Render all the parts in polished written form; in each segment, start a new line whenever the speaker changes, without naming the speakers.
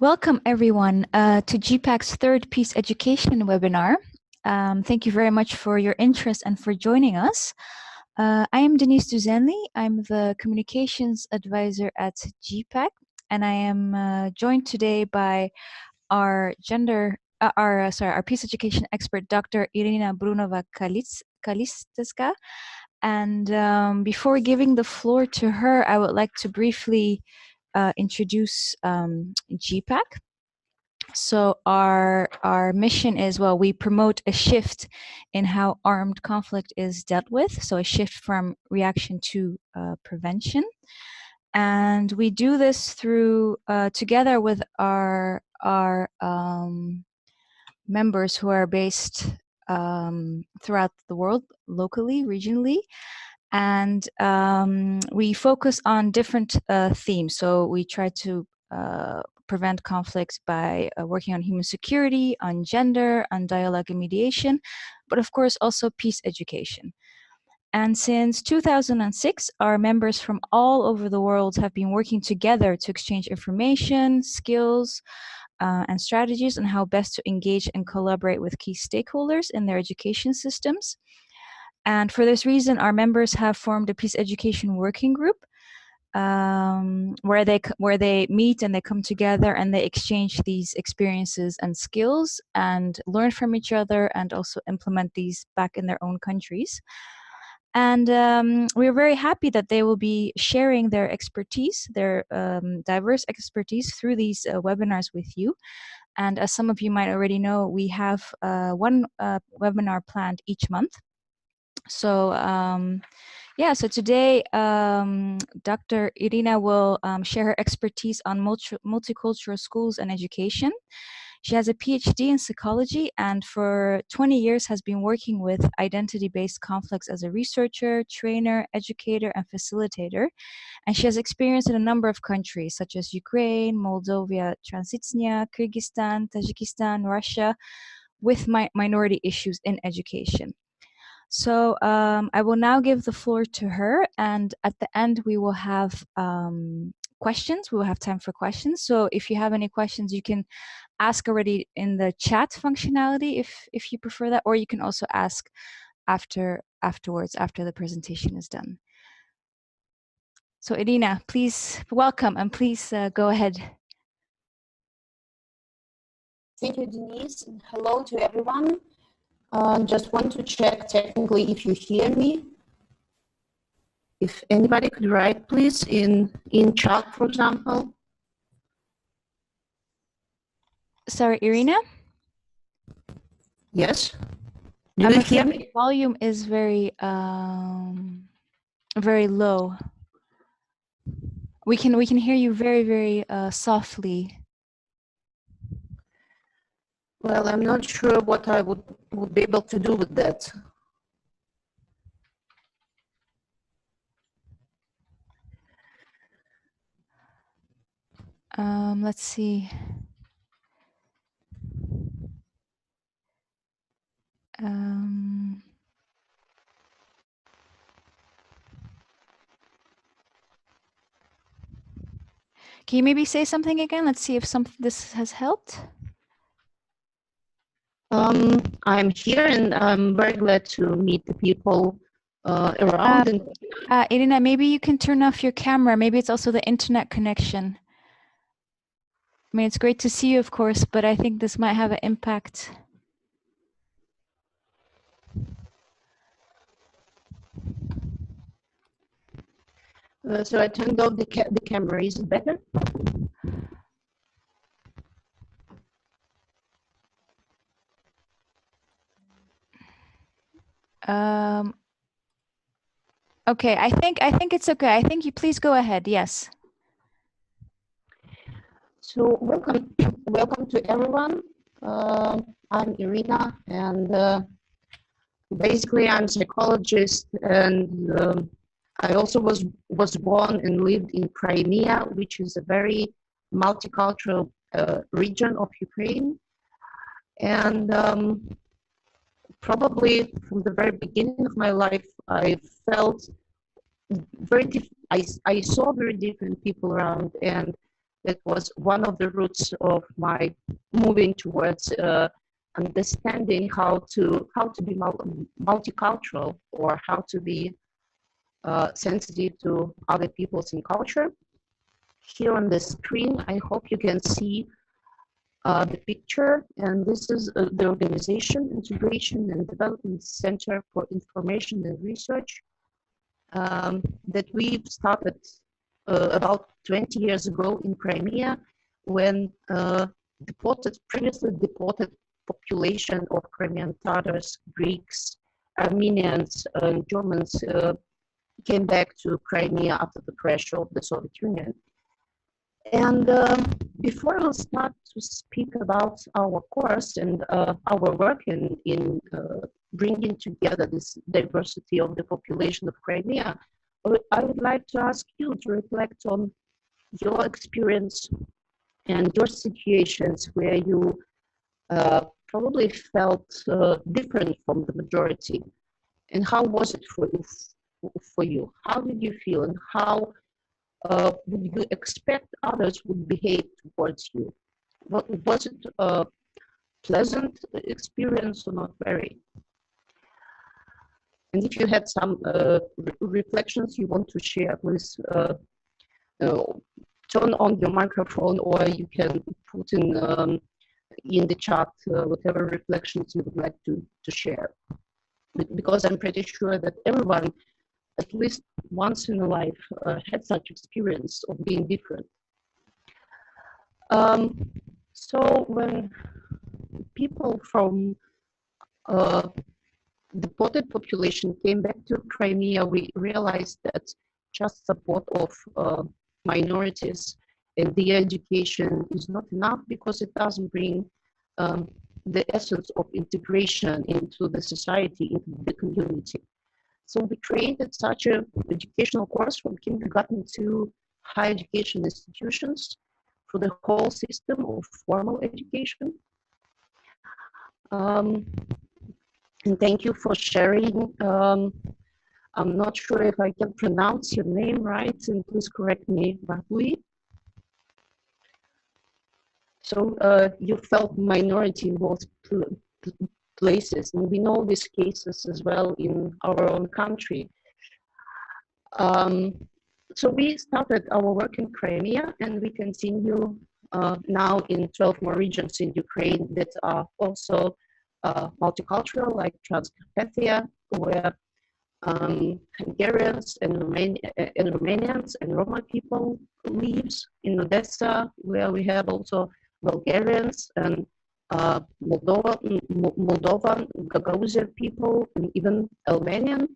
Welcome everyone to GPPAC's third Peace Education webinar. Thank you very much for your interest and for joining us. I am Denise Duzenli. I'm the Communications Advisor at GPPAC, and I am joined today by our Peace Education expert, Dr. Iryna Brunova-Kalisetska. And before giving the floor to her, I would like to briefly introduce GPPAC. So our mission is, well, we promote a shift in how armed conflict is dealt with. So a shift from reaction to prevention. And we do this through, together with our members who are based throughout the world, locally, regionally. And we focus on different themes. So we try to prevent conflicts by working on human security, on gender, on dialogue and mediation, but of course also peace education. And since 2006, our members from all over the world have been working together to exchange information, skills, and strategies on how best to engage and collaborate with key stakeholders in their education systems. And for this reason, our members have formed a peace education working group where they meet and they come together and they exchange these experiences and skills and learn from each other and also implement these back in their own countries. And we're very happy that they will be sharing their expertise, their diverse expertise through these webinars with you. And as some of you might already know, we have one webinar planned each month. So so today Dr. Iryna will share her expertise on multicultural schools and education. She has a PhD in psychology and for 20 years has been working with identity-based conflicts as a researcher, trainer, educator, and facilitator. And she has experience in a number of countries such as Ukraine, Moldova, Transnistria, Kyrgyzstan, Tajikistan, Russia, with minority issues in education. So I will now give the floor to her, and at the end we will have questions. We will have time for questions. So if you have any questions, you can ask already in the chat functionality if you prefer that, or you can also ask afterwards after the presentation is done. So Iryna, please welcome and please go ahead.
Thank you, Denise. Hello to everyone. Just want to check technically if you hear me. If anybody could write, please, in chat, for example.
Sorry, Iryna?
Yes. Do you hear me?
The volume is very very low. We can hear you very, very softly.
Well, I'm not sure what I would be able to do with that.
Let's see. Can you maybe say something again? Let's see if this has helped.
I'm here and I'm very glad to meet the people around.
Iryna, maybe you can turn off your camera. Maybe it's also the internet connection. I mean, it's great to see you, of course, but I think this might have an impact.
So I turned off the camera. Is it better?
Okay, I think it's okay. I think you please go ahead. Yes.
So welcome to everyone. I'm Iryna, and basically I'm a psychologist, and I also was born and lived in Crimea, which is a very multicultural region of Ukraine, and probably from the very beginning of my life, I felt I saw very different people around, and that was one of the roots of my moving towards understanding how to be multicultural, or how to be sensitive to other peoples and culture. Here on the screen, I hope you can see the picture, and this is the organization, Integration and Development Center for Information and Research, that we started about 20 years ago in Crimea, when previously deported population of Crimean Tatars, Greeks, Armenians, and Germans came back to Crimea after the crash of the Soviet Union. And before I will start to speak about our course and our work in bringing together this diversity of the population of Crimea, I would like to ask you to reflect on your experience and your situations where you probably felt different from the majority. And how was it for you? How did you feel, and how would you expect others would behave towards you? Was it a pleasant experience or not very? And if you had some reflections you want to share, please turn on your microphone, or you can put in the chat whatever reflections you would like to share. Because I'm pretty sure that everyone, at least once in a life, had such experience of being different. So when people from deported population came back to Crimea, we realized that just support of minorities and their education is not enough, because it doesn't bring the essence of integration into the society, into the community. So we created such an educational course from kindergarten to higher education institutions for the whole system of formal education. And thank you for sharing. I'm not sure if I can pronounce your name right, and please correct me, Rahuli. So you felt minority in both places, and we know these cases as well in our own country. So we started our work in Crimea, and we continue now in 12 more regions in Ukraine that are also multicultural, like Transcarpathia, where Hungarians and Romanians and Roma people lives, in Odessa, where we have also Bulgarians and Moldovan, Gagauzia people, and even Albanian.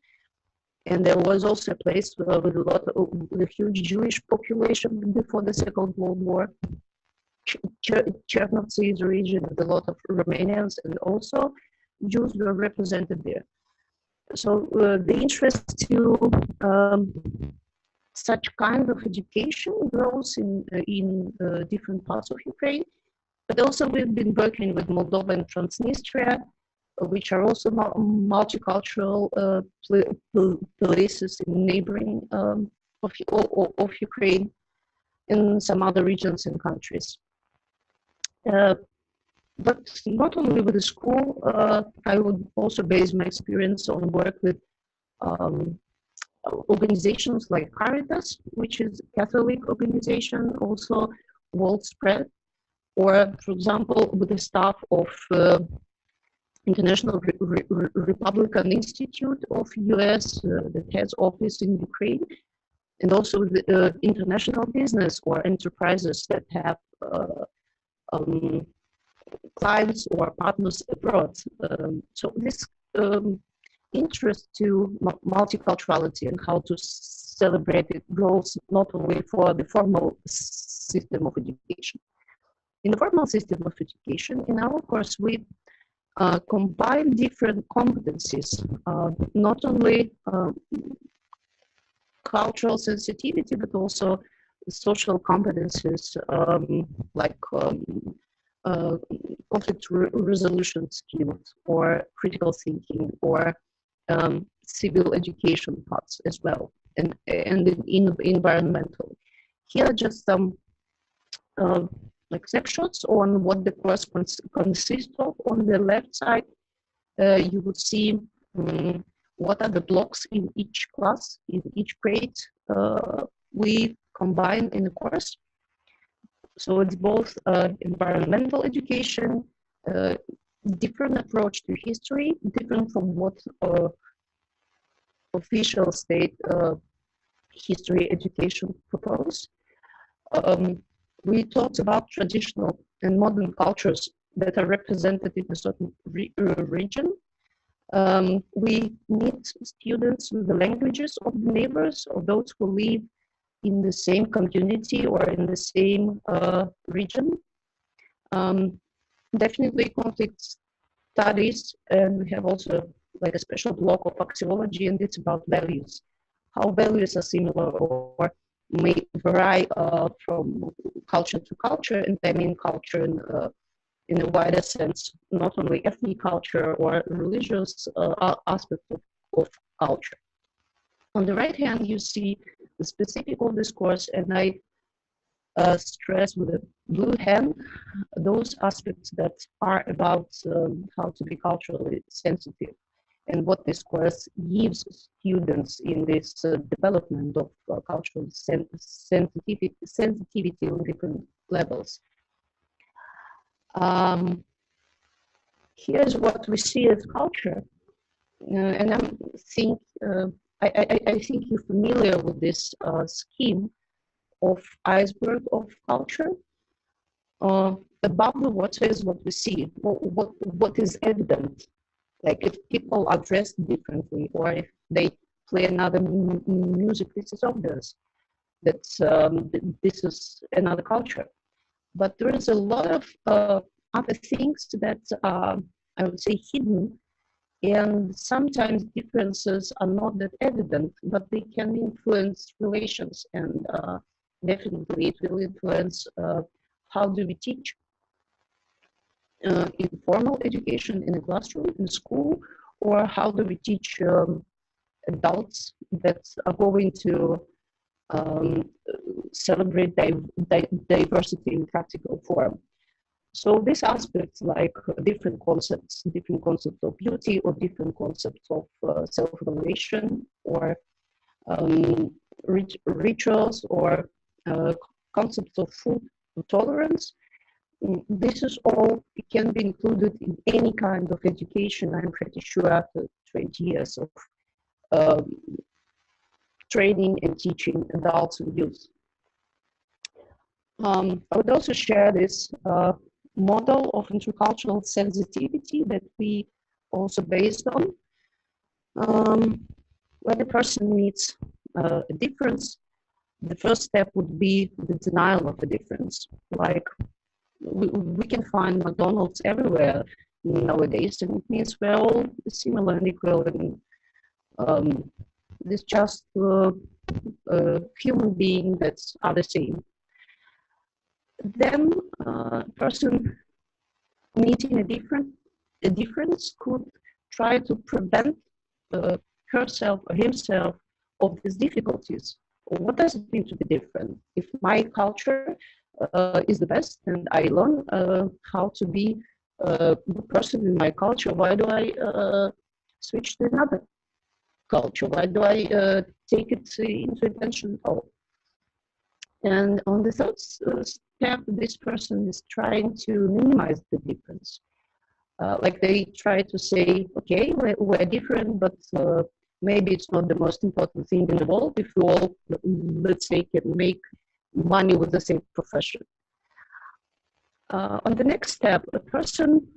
And there was also a place with a huge Jewish population before the Second World War. Chernovtsi is a region with a lot of Romanians, and also Jews were represented there. So the interest to such kind of education grows in different parts of Ukraine. But also we've been working with Moldova and Transnistria, which are also multicultural places in neighboring of Ukraine, in some other regions and countries. But not only with the school, I would also base my experience on work with organizations like Caritas, which is a Catholic organization, also world spread, or, for example, with the staff of International Republican Institute of US that has office in Ukraine, and also with international business or enterprises that have clients or partners abroad. So this interest to multiculturality and how to celebrate it grows not only for the formal system of education. In the formal system of education, in our course, we combine different competencies, not only cultural sensitivity, but also social competencies like conflict resolution skills, or critical thinking, or civil education parts as well, and in environmental. Here are just some like snapshots on what the course consists of. On the left side, you would see what are the blocks in each class, in each grade we combine in the course. So it's both environmental education, different approach to history, different from what official state history education propose. We talked about traditional and modern cultures that are represented in a certain region. We meet students with the languages of the neighbors or those who live in the same community or in the same region. Definitely conflict studies, and we have also like a special block of axiology, and it's about values, how values are similar or may vary from culture to culture, and I mean culture in a wider sense, not only ethnic culture or religious aspect of culture. On the right hand, you see the specific of this course, and I stress with a blue hand those aspects that are about how to be culturally sensitive and what this course gives students in this development of cultural sensitivity on different levels. Here's what we see as culture, and I think you're familiar with this scheme of iceberg of culture. Above the water is what we see, what is evident. Like if people are dressed differently, or if they play another music, this is obvious that this is another culture. But there is a lot of other things that are, I would say, hidden, and sometimes differences are not that evident, but they can influence relations, and definitely it will influence how do we teach informal education in a classroom, in school, or how do we teach adults that are going to celebrate diversity in practical form. So these aspects, like different concepts of beauty, or different concepts of self-evaluation, or rituals, or concepts of food tolerance, this is all, it can be included in any kind of education, I'm pretty sure, after 20 years of training and teaching adults and youth. I would also share this model of intercultural sensitivity that we also based on. When a person meets a difference, the first step would be the denial of the difference. Like we can find McDonald's everywhere nowadays, and it means we're all similar and equal, and it's just human beings that are the same. Then a person meeting a difference could try to prevent herself or himself of these difficulties. What does it mean to be different? If my culture is the best, and I learn how to be a good person in my culture, why do I switch to another culture? Why do I take it into attention at all? And on the third step, this person is trying to minimize the difference. Like they try to say, okay, we're different, but maybe it's not the most important thing in the world if we all, let's say, can make money with the same profession. On the next step, a person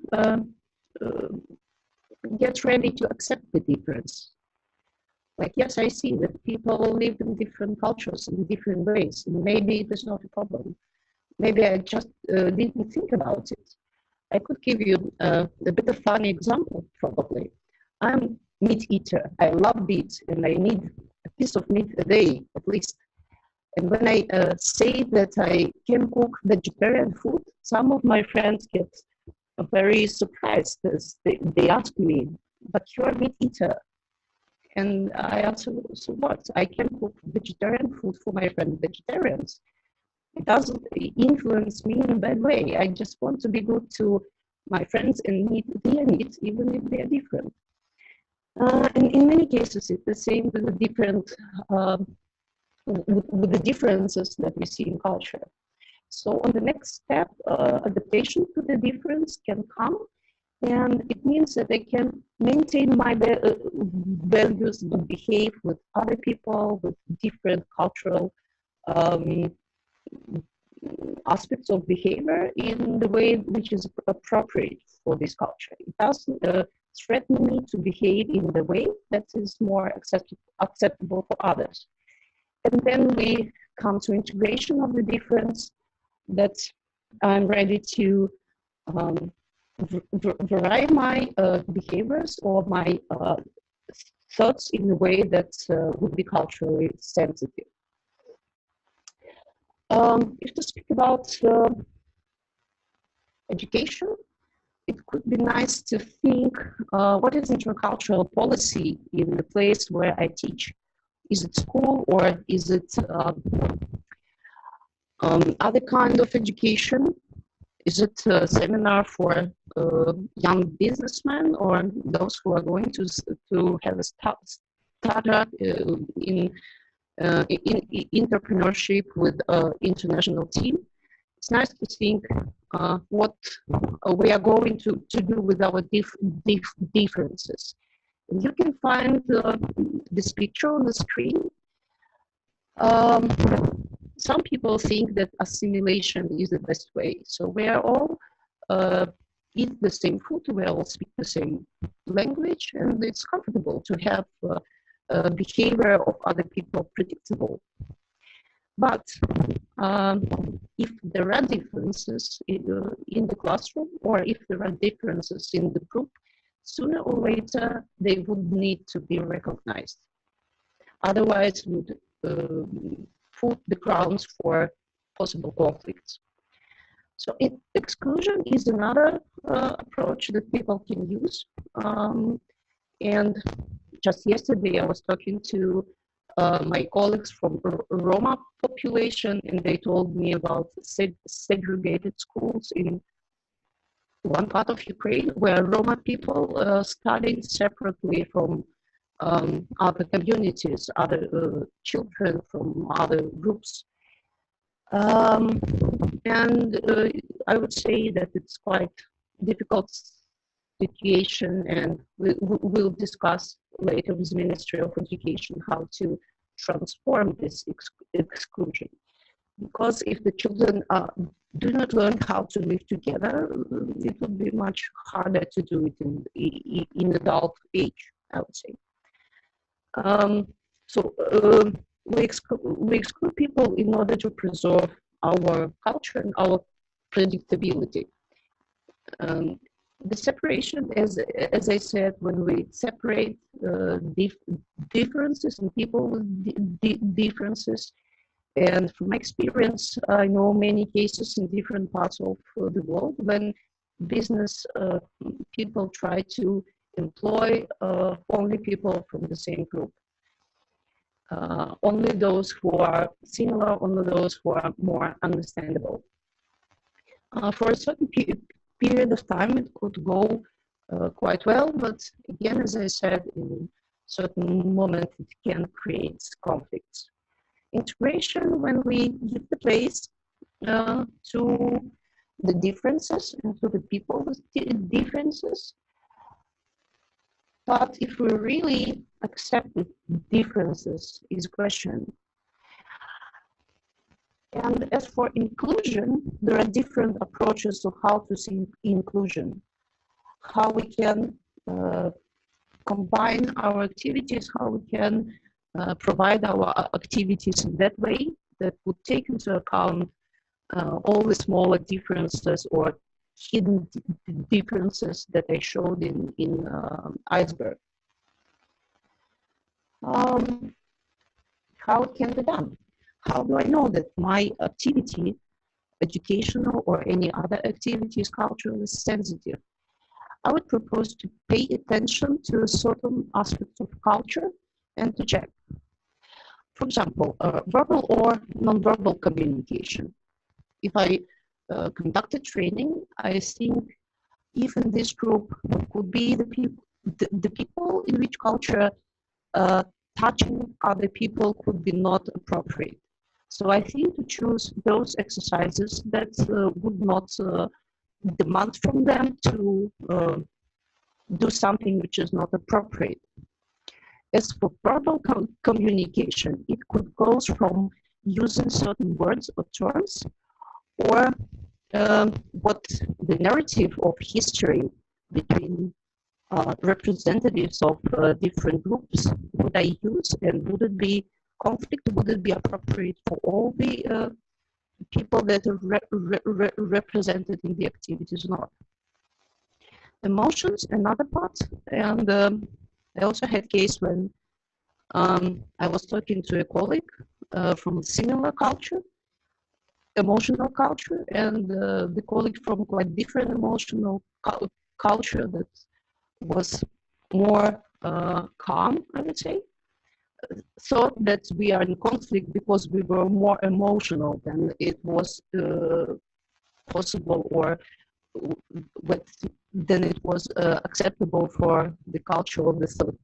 gets ready to accept the difference. Like, yes, I see that people live in different cultures in different ways, and maybe there's not a problem. Maybe I just didn't think about it. I could give you a bit of funny example, probably. I'm meat eater. I love meat, and I need a piece of meat a day, at least. And when I say that I can cook vegetarian food, some of my friends get very surprised as they ask me, but you're a meat eater. And I answer, so what? I can cook vegetarian food for my friends vegetarians. It doesn't influence me in a bad way. I just want to be good to my friends and meet their needs, even if they are different. And in many cases, it's the same with the different, with the differences that we see in culture. So on the next step, adaptation to the difference can come, and it means that I can maintain my values, but behave with other people with different cultural um, aspects of behavior in the way which is appropriate for this culture. It doesn't threaten me to behave in the way that is more acceptable for others. And then we come to integration of the difference, that I'm ready to vary my behaviors or my thoughts in a way that would be culturally sensitive. If to speak about education, it could be nice to think what is intercultural policy in the place where I teach. Is it school, or is it other kind of education? Is it a seminar for young businessmen, or those who are going to have a startup in entrepreneurship with an international team? It's nice to think what we are going to do with our differences. And you can find this picture on the screen. Some people think that assimilation is the best way. So we are all eat the same food, we all speak the same language, and it's comfortable to have behavior of other people predictable. But if there are differences in the classroom, or if there are differences in the group, sooner or later they would need to be recognized. Otherwise, would put the grounds for possible conflicts. So exclusion is another approach that people can use. And just yesterday, I was talking to my colleagues from Roma population, and they told me about segregated schools in one part of Ukraine, where Roma people studied separately from other communities, other children from other groups. And I would say that it's quite difficult situation, and we'll discuss later with the Ministry of Education how to transform this exclusion. Because if the children do not learn how to live together, it would be much harder to do it in adult age, I would say. We exclude people in order to preserve our culture and our predictability. The separation, as I said, when we separate differences and people with differences, and from my experience, I know many cases in different parts of the world when business people try to employ only people from the same group. Only those who are similar, only those who are more understandable. For a certain period of time, it could go quite well, but again, as I said, in certain moment, it can create conflicts. Integration, when we give the place to the differences and to the people with differences. But if we really accept the differences is a question. And as for inclusion, there are different approaches of how to see inclusion, how we can combine our activities, how we can provide our activities in that way that would take into account all the smaller differences or hidden differences that I showed in Iceberg. How it can be done? How do I know that my activity, educational or any other activity, is culturally sensitive? I would propose to pay attention to certain aspects of culture and to check. For example, verbal or nonverbal communication. if I conducted training, I think if in this group could be the people in which culture touching other people could be not appropriate. So I think to choose those exercises that would not demand from them to do something which is not appropriate. As for verbal communication, it could go from using certain words or terms, or what the narrative of history between representatives of different groups would I use, and would it be conflict? Would it be appropriate for all the people that are represented in the activities or not? Emotions, another part, and I also had case when I was talking to a colleague from a similar culture, emotional culture, and the colleague from quite different emotional culture that was more calm, I would say, thought that we are in conflict because we were more emotional than it was possible, or then it was acceptable for the culture of the third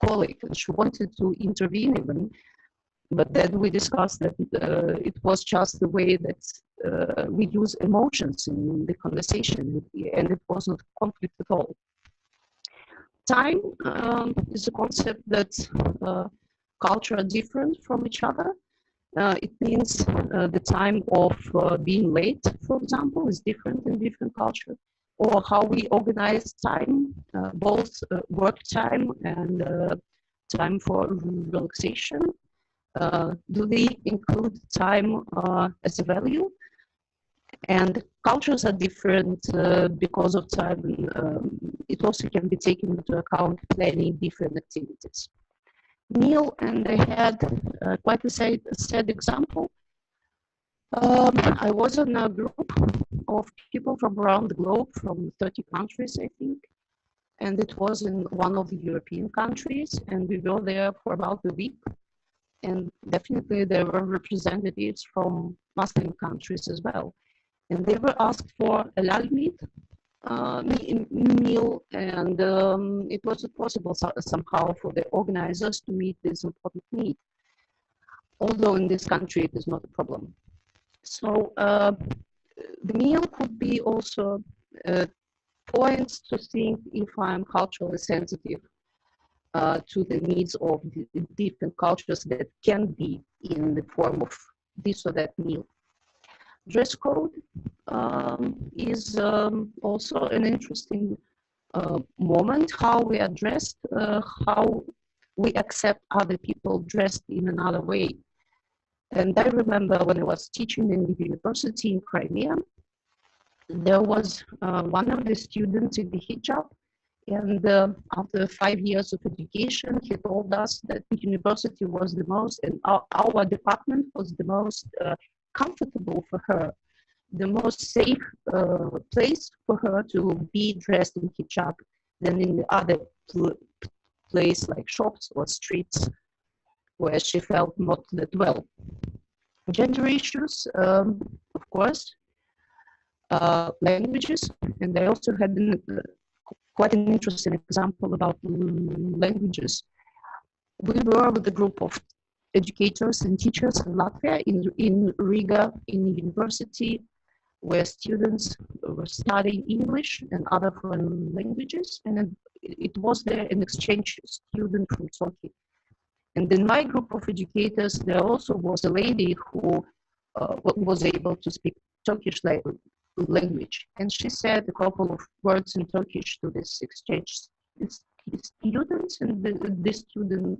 colleague. And she wanted to intervene even, but then we discussed that it was just the way that we use emotions in the conversation, and it wasn't conflict at all. Time is a concept that culture are different from each other. It means the time of being late, for example, is different in different culture, or how we organize time, both work time and time for relaxation. Do they include time as a value? And cultures are different because of time. It also can be taken into account planning different activities. Meal, and I had quite a sad example. I was in a group of people from around the globe, from 30 countries, I think, and it was in one of the European countries, and we were there for about a week. And definitely there were representatives from Muslim countries as well. And they were asked for halal meat meal, and it wasn't possible somehow for the organizers to meet this important need, although in this country it is not a problem. So the meal could be also points to think if I'm culturally sensitive to the needs of the different cultures that can be in the form of this or that meal. Dress code is also an interesting moment, how we are dressed, how we accept other people dressed in another way. And I remember when I was teaching in the university in Crimea, there was one of the students in the hijab, and after 5 years of education, he told us that the university was the most, and our department was the most comfortable for her, the most safe place for her to be dressed in hijab than in the other place like shops or streets where she felt not that well. Gender issues, of course, languages, and I also had quite an interesting example about languages. We were with a group of educators and teachers in Latvia, in Riga, in the university, where students were studying English and other foreign languages, and it was there an exchange student from Turkey. And in my group of educators, there also was a lady who was able to speak Turkish language, and she said a couple of words in Turkish to this exchange students, and the student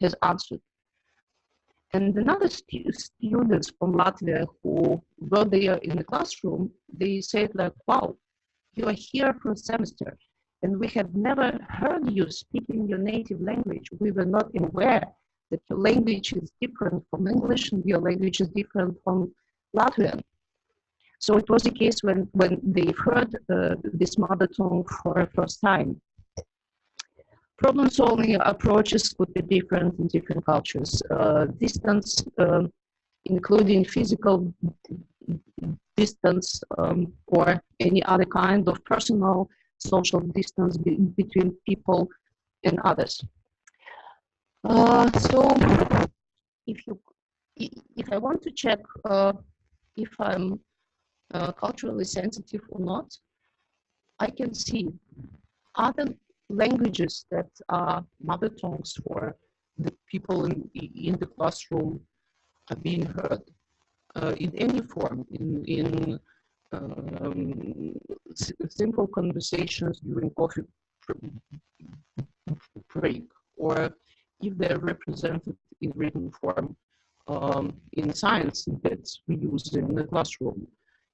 has answered. And another students from Latvia who were there in the classroom, they said like, wow, you are here for a semester, and we have never heard you speaking your native language. We were not aware that your language is different from English and your language is different from Latvian. So it was a case when they heard this mother tongue for the first time. Problem-solving approaches could be different in different cultures. Distance including physical distance or any other kind of personal social distance between people and others. So if I want to check if I'm culturally sensitive or not, I can see other languages that are mother tongues for the people in the classroom are being heard in any form, in simple conversations during coffee break, or if they're represented in written form in science that we use in the classroom,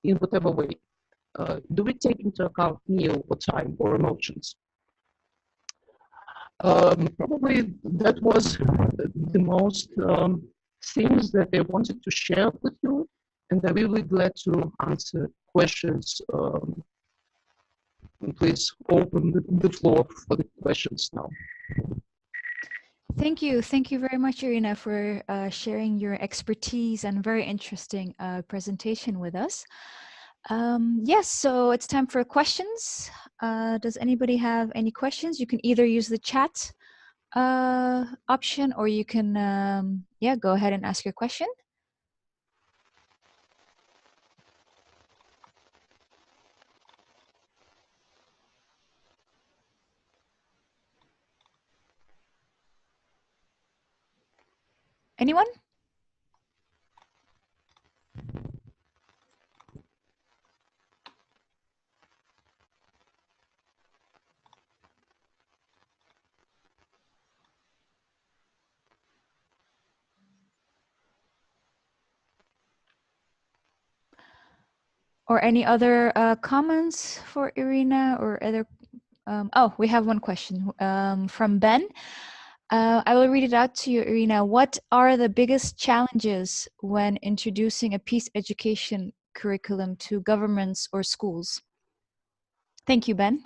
in whatever way. Do we take into account meal or time or emotions? Probably that was the most things that I wanted to share with you, and I'm really glad to answer questions. Please open the floor for the questions now.
Thank you very much, Iryna, for sharing your expertise and very interesting presentation with us. Yes, so it's time for questions. Does anybody have any questions? You can either use the chat option, or you can go ahead and ask your question. Anyone? Or any other comments for Iryna or other? Oh, we have one question from Ben. I will read it out to you, Iryna. What are the biggest challenges when introducing a peace education curriculum to governments or schools? Thank you, Ben.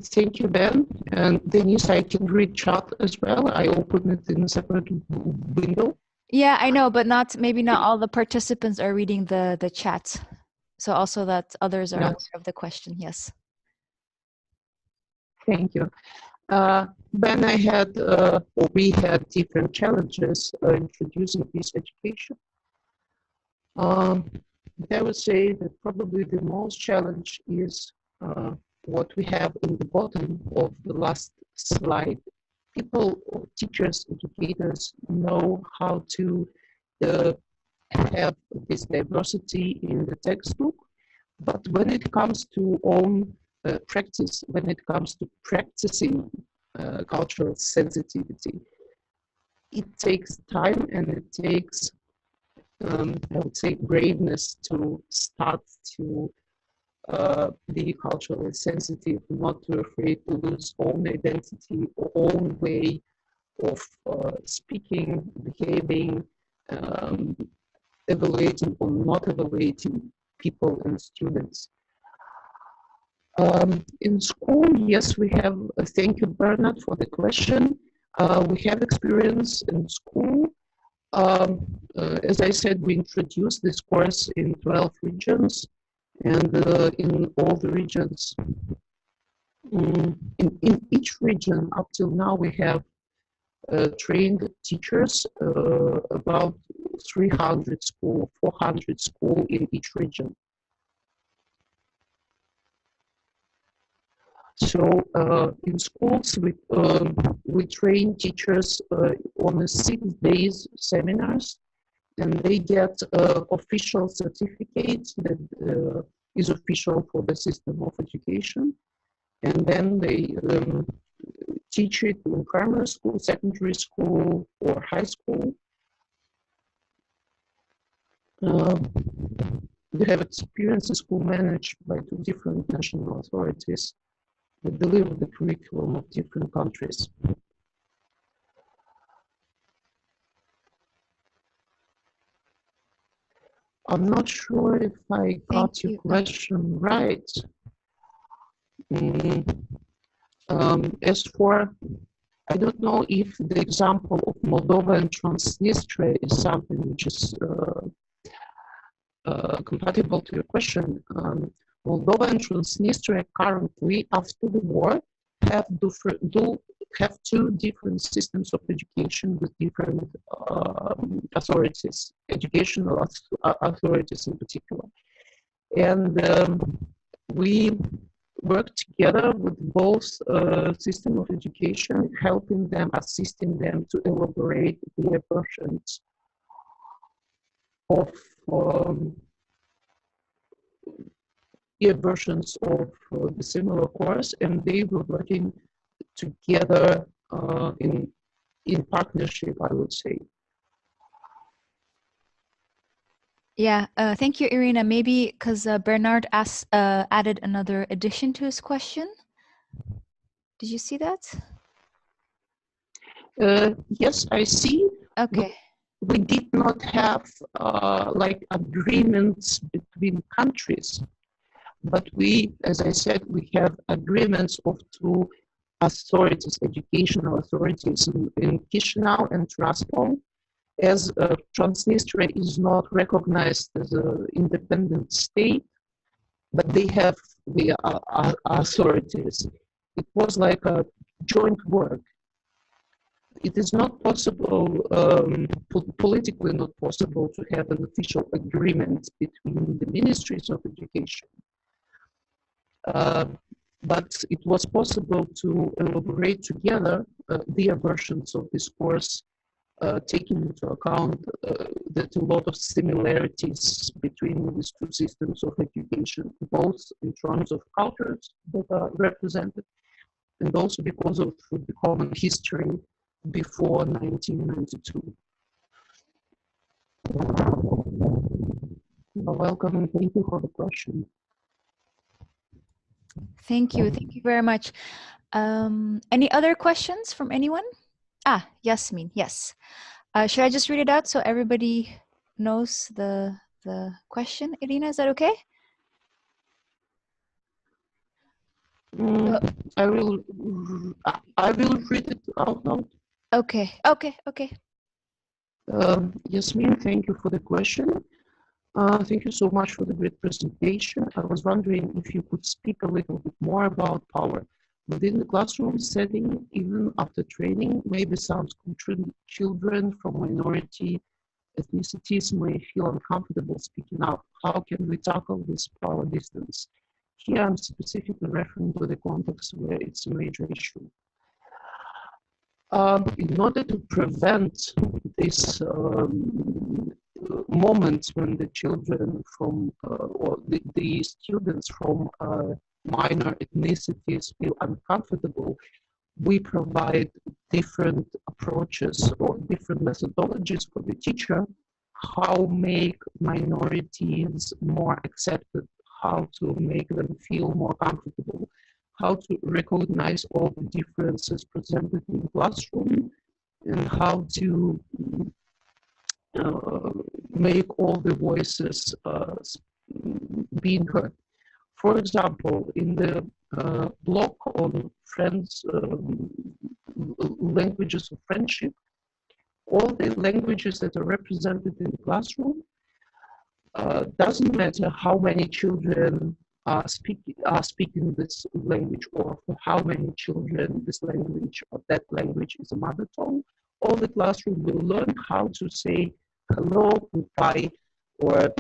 Thank you, Ben. And Denise, I can read chat as well. I opened it in a separate window.
Yeah, I know, but maybe not all the participants are reading the chat. So also that others are aware of the question, yes.
Thank you. Ben, we had different challenges introducing peace education. I would say that probably the most challenge is what we have in the bottom of the last slide. People, teachers, educators know how to have this diversity in the textbook, but when it comes to own practice, when it comes to practicing cultural sensitivity, it takes time and it takes, I would say, braveness to start to be culturally sensitive, not too afraid to lose own identity or own way of speaking, behaving, evaluating or not evaluating people and students. In school, yes, we have, thank you, Bernard, for the question. We have experience in school. As I said, we introduced this course in 12 regions, and in all the regions, in each region up till now, we have trained teachers, about 300 school, 400 school in each region. So in schools, we train teachers on a 6 days seminars, and they get official certificate that is official for the system of education. And then they teach it in primary school, secondary school, or high school. They have experience in school managed by 2 different national authorities that deliver the curriculum of different countries. I'm not sure if I got your question right. As for I don't know if the example of Moldova and Transnistria is something which is compatible to your question. Moldova and Transnistria currently, after the war, have two different systems of education with different authorities, educational authorities in particular. And we work together with both system of education, helping them, assisting them to elaborate their versions of the similar course, and they were working together in partnership, I would say.
Yeah, thank you, Iryna. Maybe because Bernard added another addition to his question. Did you see that?
Yes, I see.
Okay.
We did not have like agreements between countries, but we, as I said, we have agreements of two authorities, educational authorities in Chisinau and Tiraspol. As Transnistria is not recognized as an independent state, but they have the authorities. It was like a joint work. It is not possible, politically not possible, to have an official agreement between the ministries of education. But it was possible to elaborate together their versions of this course, taking into account that a lot of similarities between these two systems of education, both in terms of cultures that are represented, and also because of the common history before 1992. You're welcome, and thank you for the question.
Thank you very much. Any other questions from anyone? Yasmin, yes. Should I just read it out so everybody knows the question? Iryna, is that okay?
I will read it out loud.
Okay.
Yasmin, thank you for the question. Thank you so much for the great presentation. I was wondering if you could speak a little bit more about power within the classroom setting, even after training. Maybe some children from minority ethnicities may feel uncomfortable speaking up. How can we tackle this power distance? Here I'm specifically referring to the context where it's a major issue. In order to prevent this moments when the children from or the students from minor ethnicities feel uncomfortable, we provide different approaches or different methodologies for the teacher, how make minorities more accepted, how to make them feel more comfortable, how to recognize all the differences presented in the classroom, and how to make all the voices being heard. For example, in the block on languages of friendship, all the languages that are represented in the classroom, doesn't matter how many children are speaking this language, or for how many children this language or that language is a mother tongue. All the classroom will learn how to say hello, goodbye, or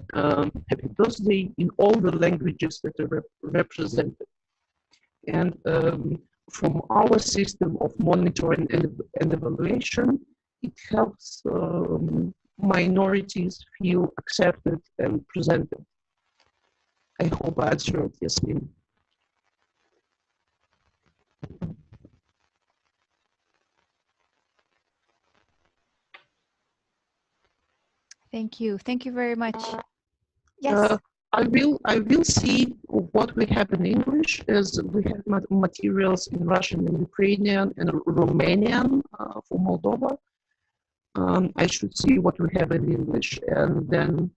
happy birthday in all the languages that are represented. And from our system of monitoring and evaluation, it helps minorities feel accepted and presented. I hope I answered, Yasmin.
Thank you very much. Yes.
I will see what we have in English, as we have materials in Russian and Ukrainian and Romanian for Moldova. I should see what we have in English, and then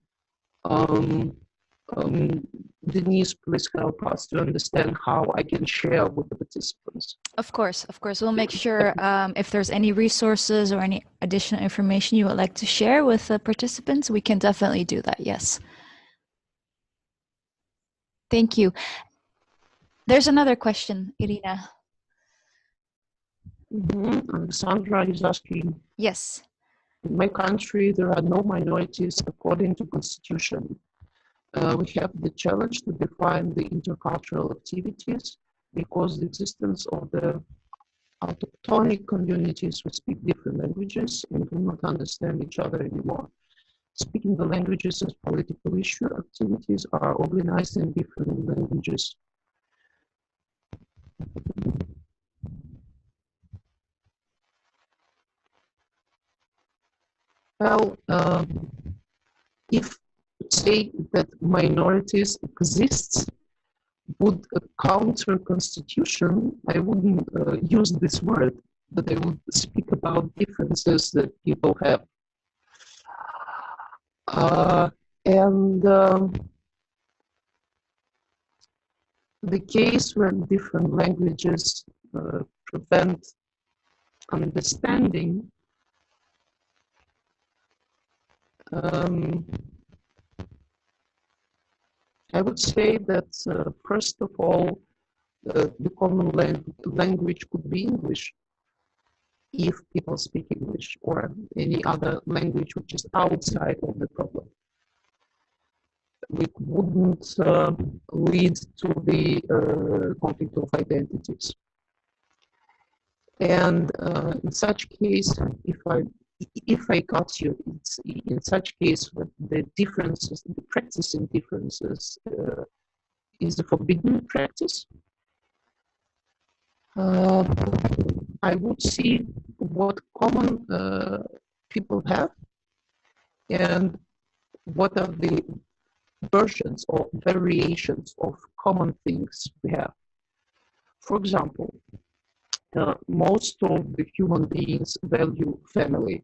Denise, please help us to understand how I can share with the participants.
Of course. We'll make sure if there's any resources or any additional information you would like to share with the participants, we can definitely do that, yes. Thank you. There's another question, Iryna.
Alexandra is asking.
Yes.
In my country, there are no minorities according to constitution. We have the challenge to define the intercultural activities because the existence of the autochthonic communities who speak different languages and do not understand each other anymore. Speaking the languages as political issue, activities are organized in different languages. Well, if say that minorities exist would counter constitution, I wouldn't use this word, but I would speak about differences that people have. The case where different languages prevent understanding, I would say that first of all, the common language could be English if people speak English or any other language which is outside of the problem. It wouldn't lead to the conflict of identities. And in such case, if I got you, it's in such case the differences, the practicing differences is a forbidden practice. I would see what common people have and what are the versions or variations of common things we have. For example, most of the human beings value family.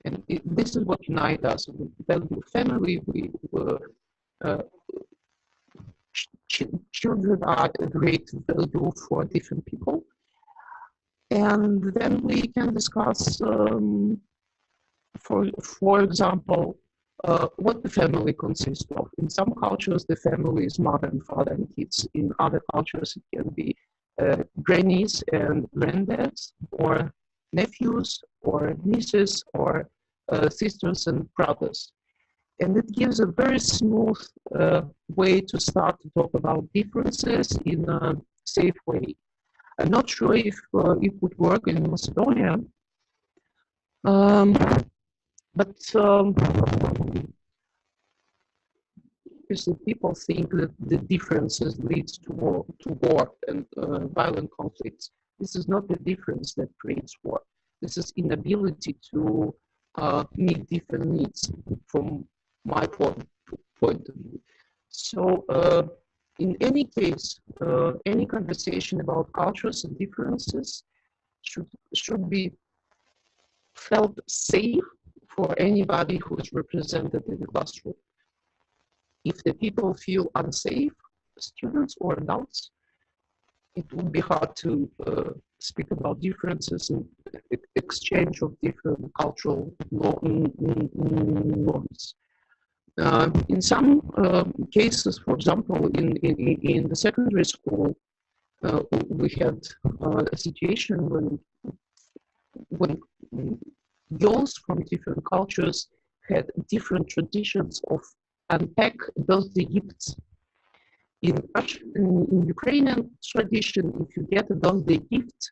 And this is what unites us. We value family. Children are a great value for different people. And then we can discuss, for example, what the family consists of. In some cultures, the family is mother and father and kids. In other cultures, it can be grannies and granddads, or nephews, or nieces, or sisters and brothers. And it gives a very smooth way to start to talk about differences in a safe way. I'm not sure if it would work in Macedonia, but people think that the differences leads to war and violent conflicts. This is not the difference that creates war. This is inability to meet different needs from my point of view. So in any case, any conversation about cultures and differences should be felt safe for anybody who is represented in the classroom. If the people feel unsafe, students or adults, it would be hard to speak about differences and exchange of different cultural norms. In some cases, for example, in the secondary school, we had a situation when girls from different cultures had different traditions of unpack birthday gifts. In Ukrainian tradition, if you get a birthday gift,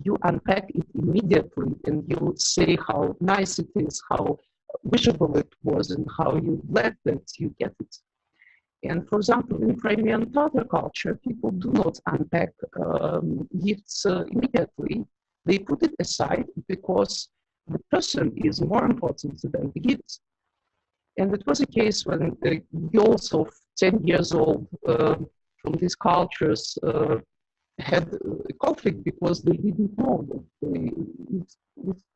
you unpack it immediately and you say how nice it is, how wishable it was, and how you're glad that you get it. And for example, in Crimean Tatar culture, people do not unpack gifts immediately. They put it aside because the person is more important than the gift. And it was a case when girls of 10 years old from these cultures had a conflict because they didn't know that it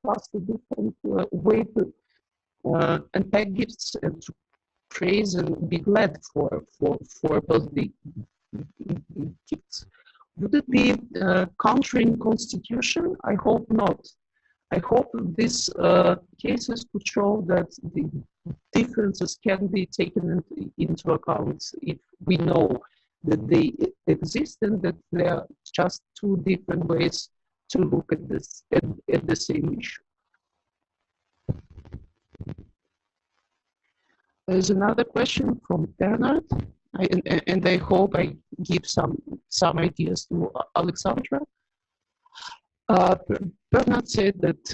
was a different way to unpack gifts and to
praise and be glad for birthday gifts. Would it be countering constitution? I hope not. I hope these cases could show that the differences can be taken into account if we know that they exist and that there are just two different ways to look at this at the same issue. There's another question from Bernard, and I hope I give some ideas to Alexandra. Bernard said that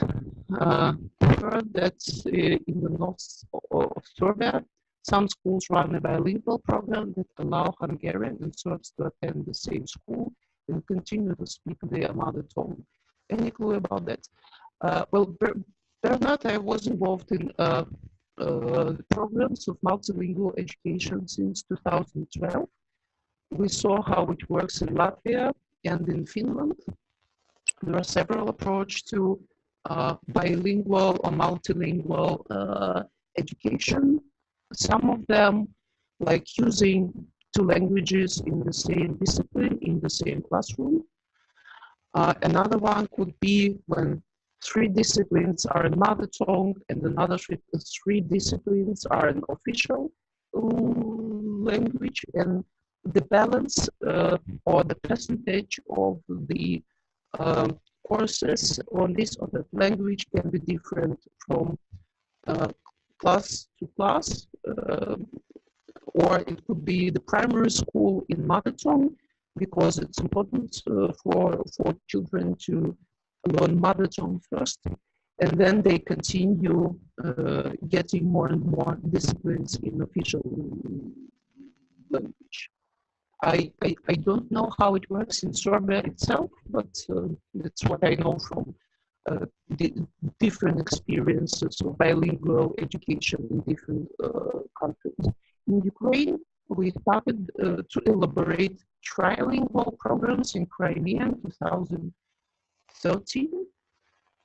heard that in the north of Serbia, some schools run a bilingual program that allow Hungarian and Serbs to attend the same school and continue to speak their mother tongue. Any clue about that? Well, Bernard, I was involved in programs of multilingual education since 2012. We saw how it works in Latvia and in Finland. There are several approaches to bilingual or multilingual education. Some of them, like using two languages in the same discipline, in the same classroom. Another one could be when three disciplines are in mother tongue and another three disciplines are an official language, and the balance or the percentage of the courses on this or that language can be different from class to class, or it could be the primary school in mother tongue, because it's important for children to learn mother tongue first, and then they continue getting more and more disciplines in official language. I don't know how it works in Serbia itself, but that's what I know from the different experiences of bilingual education in different countries. In Ukraine, we started to elaborate trilingual programs in Crimea in 2013,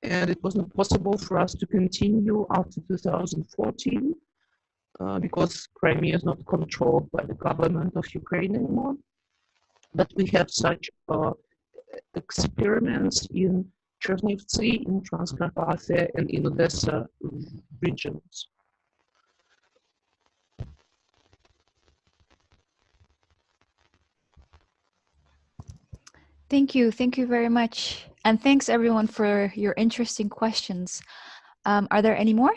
and it wasn't possible for us to continue after 2014 because Crimea is not controlled by the government of Ukraine anymore. But we have such experiments in Chernivtsi, in Transcarpathia, and in Odessa regions.
Thank you very much. And thanks everyone for your interesting questions. Are there any more?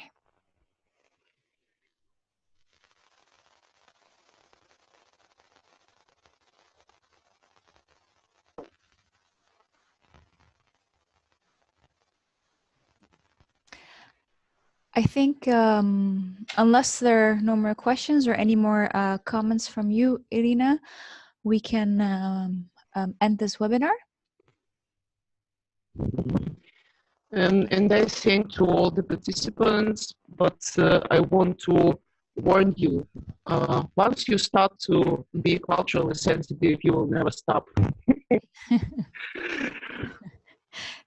I think unless there are no more questions or any more comments from you, Iryna, we can end this webinar.
And I thank to all the participants, but I want to warn you, once you start to be culturally sensitive, you will never stop.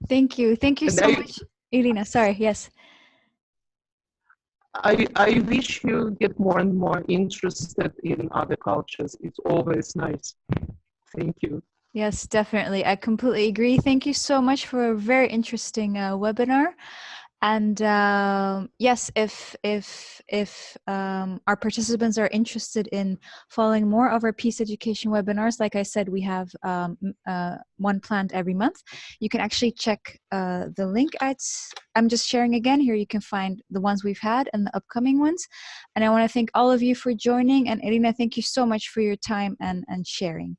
Thank you so much, Iryna. Sorry, yes.
I wish you get more and more interested in other cultures. It's always nice. Thank you.
Yes, definitely. I completely agree. Thank you so much for a very interesting webinar. And yes, if our participants are interested in following more of our peace education webinars, like I said, we have one planned every month. You can actually check the link I'm just sharing again here. You can find the ones we've had and the upcoming ones. And I want to thank all of you for joining. And Iryna, thank you so much for your time and sharing.